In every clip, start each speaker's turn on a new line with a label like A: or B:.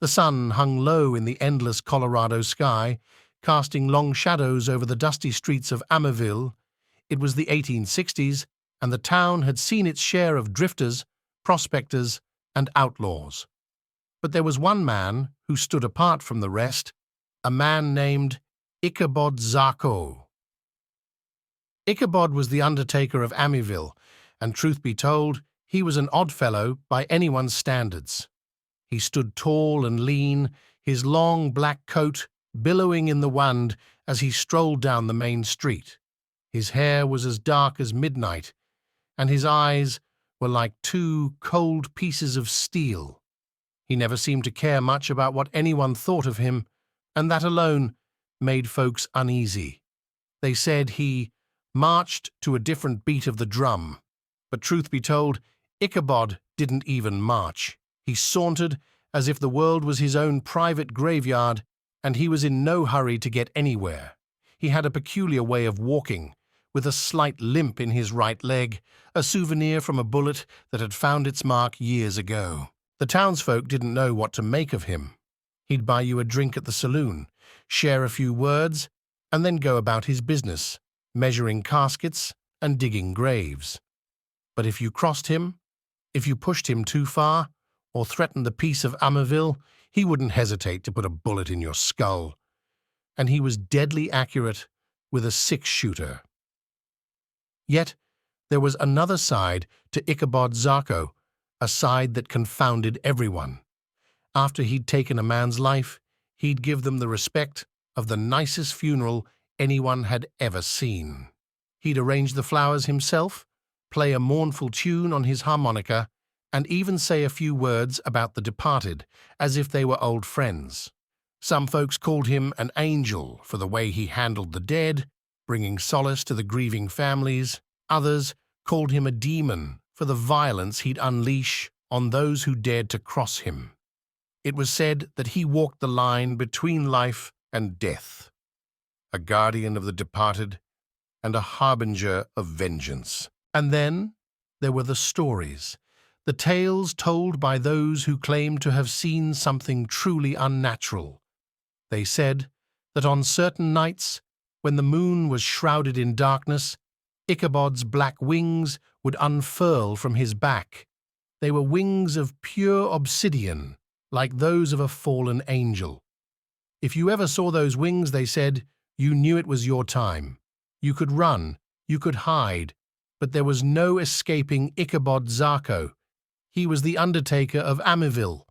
A: The sun hung low in the endless Colorado sky, casting long shadows over the dusty streets of Amityville. It was the 1860s, and the town had seen its share of drifters, prospectors, and outlaws. But there was one man who stood apart from the rest, a man named Ichabod Zarko. Ichabod was the undertaker of Amityville, and truth be told, he was an odd fellow by anyone's standards. He stood tall and lean, his long black coat billowing in the wind as he strolled down the main street. His hair was as dark as midnight, and his eyes were like two cold pieces of steel. He never seemed to care much about what anyone thought of him, and that alone made folks uneasy. They said he marched to a different beat of the drum. But truth be told, Ichabod didn't even march. He sauntered as if the world was his own private graveyard, and he was in no hurry to get anywhere. He had a peculiar way of walking, with a slight limp in his right leg, a souvenir from a bullet that had found its mark years ago. The townsfolk didn't know what to make of him. He'd buy you a drink at the saloon, share a few words, and then go about his business, measuring caskets and digging graves. But if you crossed him, if you pushed him too far, or threatened the peace of Amityville, he wouldn't hesitate to put a bullet in your skull. And he was deadly accurate with a six-shooter. Yet there was another side to Ichabod Zarko, a side that confounded everyone. After he'd taken a man's life, he'd give them the respect of the nicest funeral anyone had ever seen. He'd arrange the flowers himself, play a mournful tune on his harmonica, and even say a few words about the departed, as if they were old friends. Some folks called him an angel for the way he handled the dead, bringing solace to the grieving families. Others called him a demon for the violence he'd unleash on those who dared to cross him. It was said that he walked the line between life and death, a guardian of the departed and a harbinger of vengeance. And then there were the stories, the tales told by those who claimed to have seen something truly unnatural. They said that on certain nights, when the moon was shrouded in darkness, Ichabod's black wings would unfurl from his back. They were wings of pure obsidian, like those of a fallen angel. If you ever saw those wings, they said, you knew it was your time. You could run, you could hide, but there was no escaping Ichabod Zarko. He was the undertaker of Amityville,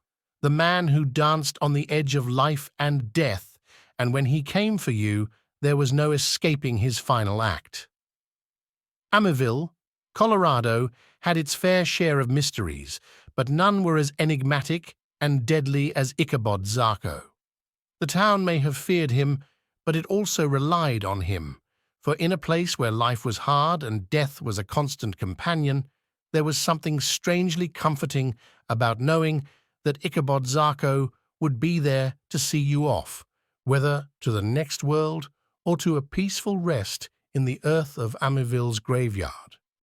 A: the man who danced on the edge of life and death, and when he came for you, there was no escaping his final act. Amityville, Colorado, had its fair share of mysteries, but none were as enigmatic and deadly as Ichabod Zarko. The town may have feared him, but it also relied on him, for in a place where life was hard and death was a constant companion, there was something strangely comforting about knowing that Ichabod Zarko would be there to see you off, whether to the next world or to a peaceful rest in the earth of Amityville's graveyard.